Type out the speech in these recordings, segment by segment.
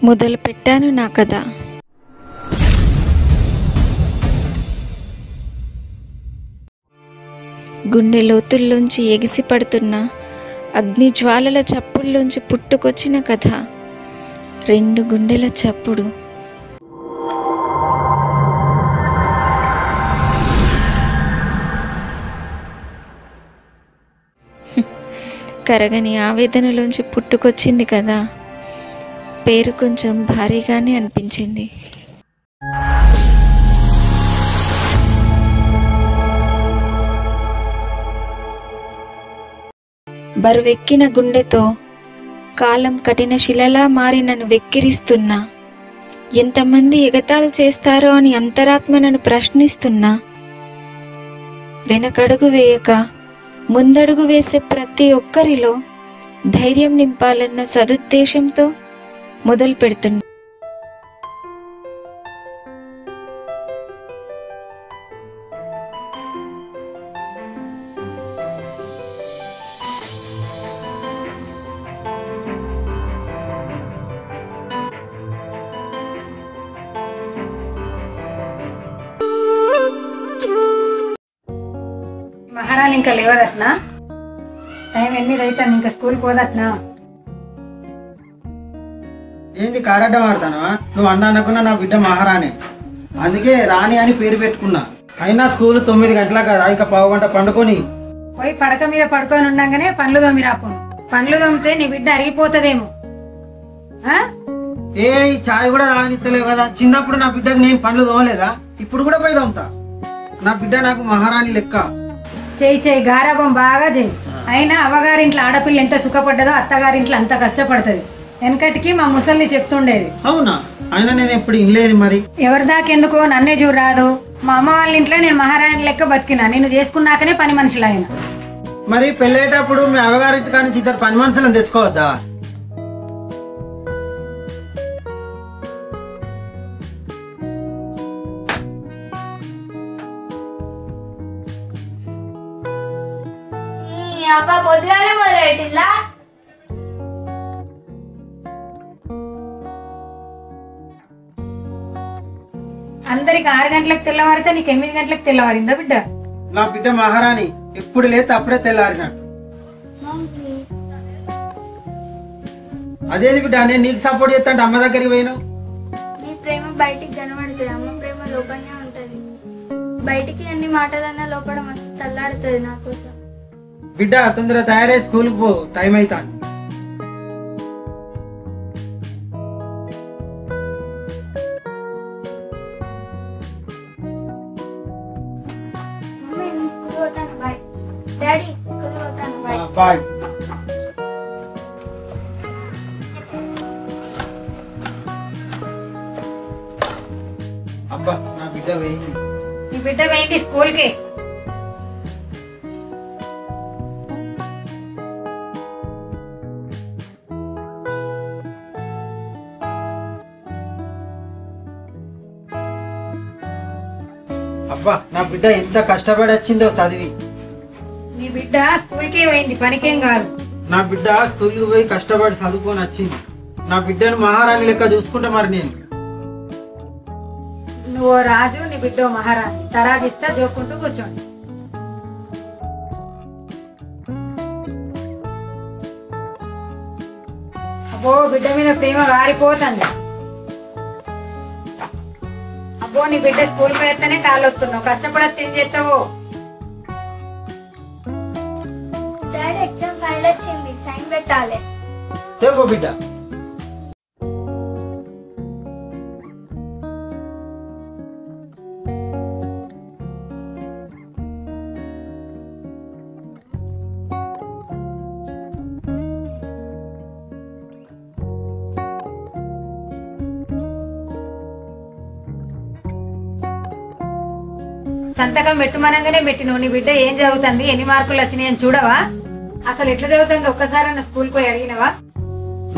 మొదలు పెట్టాను నా కథ. గుండె లోతుల్లోంచి ఎగిసి పడుతున్న అగ్నిజ్వాలల చప్పుల్లోంచి పుట్టుకొచ్చిన కథ. 2 గుండెల చప్పుడు. కరగని ఆవేదనలోంచి పుట్టుకొచ్చింది కదా. పేరు కొంచెం భారీగానే అనిపించింది. బరువెక్కిన గుండెతో కాలం కఠిన శిలలా మారి నన్ను వెక్కిరిస్తున్నా, ఎంతమంది ఎగతాళి చేస్తారో అని అంతరాత్మ నన్ను ప్రశ్నిస్తున్నా, వెనకడుగు వేయక ముందడుగు వేసే ప్రతి ఒక్కరిలో ధైర్యం నింపాలన్న సదుద్దేశంతో మొదలు పెడుతున్నా. మహారాణి ఇంకా లేవదట్నా? టైం 8 అవుతుంది, ఇంకా స్కూల్ పోదట్నా? ఏంది కారడ్డం ఆడతానవా? నువ్వు అన్నకున్నా నా బిడ్డ మహారాణి, అందుకే రాణి అని పేరు పెట్టుకున్నా. అయినా స్కూల్ 9 గంటల కదా, ఇక 1/2 గంట పండుకొని పోయి పడక మీద పడుకొని ఉండగానే పండ్లు తోమి రాపోను. పండ్లు తోమితే నీ బిడ్డ అరిగిపోతుందేమో. ఏ చాయ్ కూడా తాగనిత్తలేవు కదా. చిన్నప్పుడు నా బిడ్డకు నేను పండ్లు తోమలేదా? ఇప్పుడు కూడా పోయి తోముతా. నా బిడ్డ నాకు మహారాణి లెక్క. చేయి గారాబం బాగా చేయి. అయినా అవ్వగారింట్లో ఆడపిల్ల ఎంత సుఖపడ్డదో అత్తగారింట్లో అంత కష్టపడుతుంది. వెనకటికి మా ముసల్ని చెప్తుండేది. అవునా? అయినా నేను ఎప్పుడు ఇనలేదు. మరి ఎవరి దాకెందుకో నన్నే చూడరాదు. మా అమ్మ వాళ్ళ ఇంట్లో నేను మహారాణి లెక్క బతికినా. నేను చేసుకున్నాకనే పని మనుషులు అయినా. మరి పెళ్ళేటప్పుడు మీ అవ్వగారింటి కానించి 2 పని మనుషులను తెచ్చుకోవద్దా? పొద్దుగానే మొదలెట్టిందా? అందరికి 6 గంటలకు తెల్లవారితే నీకు 8 గంటలకు తెల్లవారిందా బిడ్డ? నా బిడ్డ మహారాణి, ఎప్పుడు లేతే అప్పుడే తెల్లారినట్టు. అదేది బిడ్డ, నేను నీకు సపోర్ట్ చేస్తాంటే అమ్మ దగ్గరికి పోయినావు. నీ ప్రేమ బయటికి కనబడుతుంది, అమ్మ ప్రేమ లోపలనే ఉంటది. బయటికి అన్ని మాటలన్నా లోపల మస్తు తల్లాడుతుంది నా కోసం. బిడ్డ తొందర తయారై స్కూల్కి పో, టైం అవుతాను. బాయ్. అబ్బా నా బిడ్డ పోయింది. నీ బిడ్డ పోయింది స్కూల్కి. అబ్బా నా బిడ్డ ఎంత కష్టపడి వచ్చిందో చదివి. నీ బిడ్డ స్కూల్కే పోయింది, పనికేం కాదు. నా బిడ్డ స్కూల్కి పోయి కష్టపడి చదువుకొని వచ్చింది. నా బిడ్డను మహారాణి లెక్క చూసుకుంటా. మరి నేను నువ్వు రాజు, నీ బిడ్డ మహారాణి. తరాదిస్తా జోకుంటూ కూర్చోండి. అబ్బో బిడ్డ మీద ప్రేమ వారిపోతుంది. అబ్బో నీ బిడ్డ స్కూల్కి పోయేస్తేనే కాలు వస్తున్నావు, కష్టపడతే ఏం చేస్తావు? డాడీ ఎగ్జామ్ ఫైల్ వచ్చింది, సైన్ పెట్టాలి. చెప్పు బిడ్డ. సంతకం పెట్టుమనంగానే పెట్టినావు. నీ బిడ్డ ఏం చదువుతుంది, ఎన్ని మార్కులు వచ్చినాయి అని చూడవా? అసలు ఎట్లా చదువుతుంది ఒక్కసారి స్కూల్ పోయి అడిగినవా?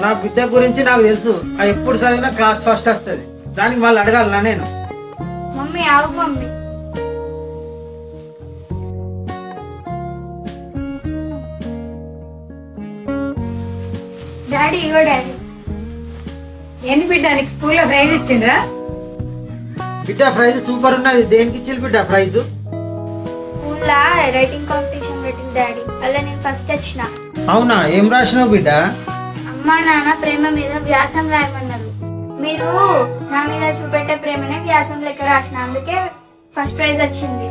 నా బిడ్డ గురించి నాకు తెలుసు. అది ఎప్పుడు చదివినా క్లాస్ ఫస్ట్ వస్తుంది. దానికి వాళ్ళు అడగాలనా నేను? మమ్మీ ఆవు మమ్మీ. డాడీ ఇగో డాడీ. ఏంది బిడ్డ నీకు స్కూల్లో ప్రైజ్ ఇచ్చిండ్రా? బిడ్డ ప్రైజ్ సూపర్ ఉన్నది. దేనికి ఇచ్చింది బిడ్డ ప్రైజ్? స్కూల్లో రైటింగ్ కాంపిటీషన్ పెట్టింది డాడీ, అలా నేను ఫస్ట్ వచ్చిన. అవునా? ఏం రాసినావు బిడ్డ? అమ్మా నాన్న ప్రేమ మీద వ్యాసం రాయమన్నారు. మీరు నా మీద చూపెట్టే ప్రేమనే వ్యాసం లెక్క రాసిన, అందుకే ఫస్ట్ ప్రైజ్ వచ్చింది.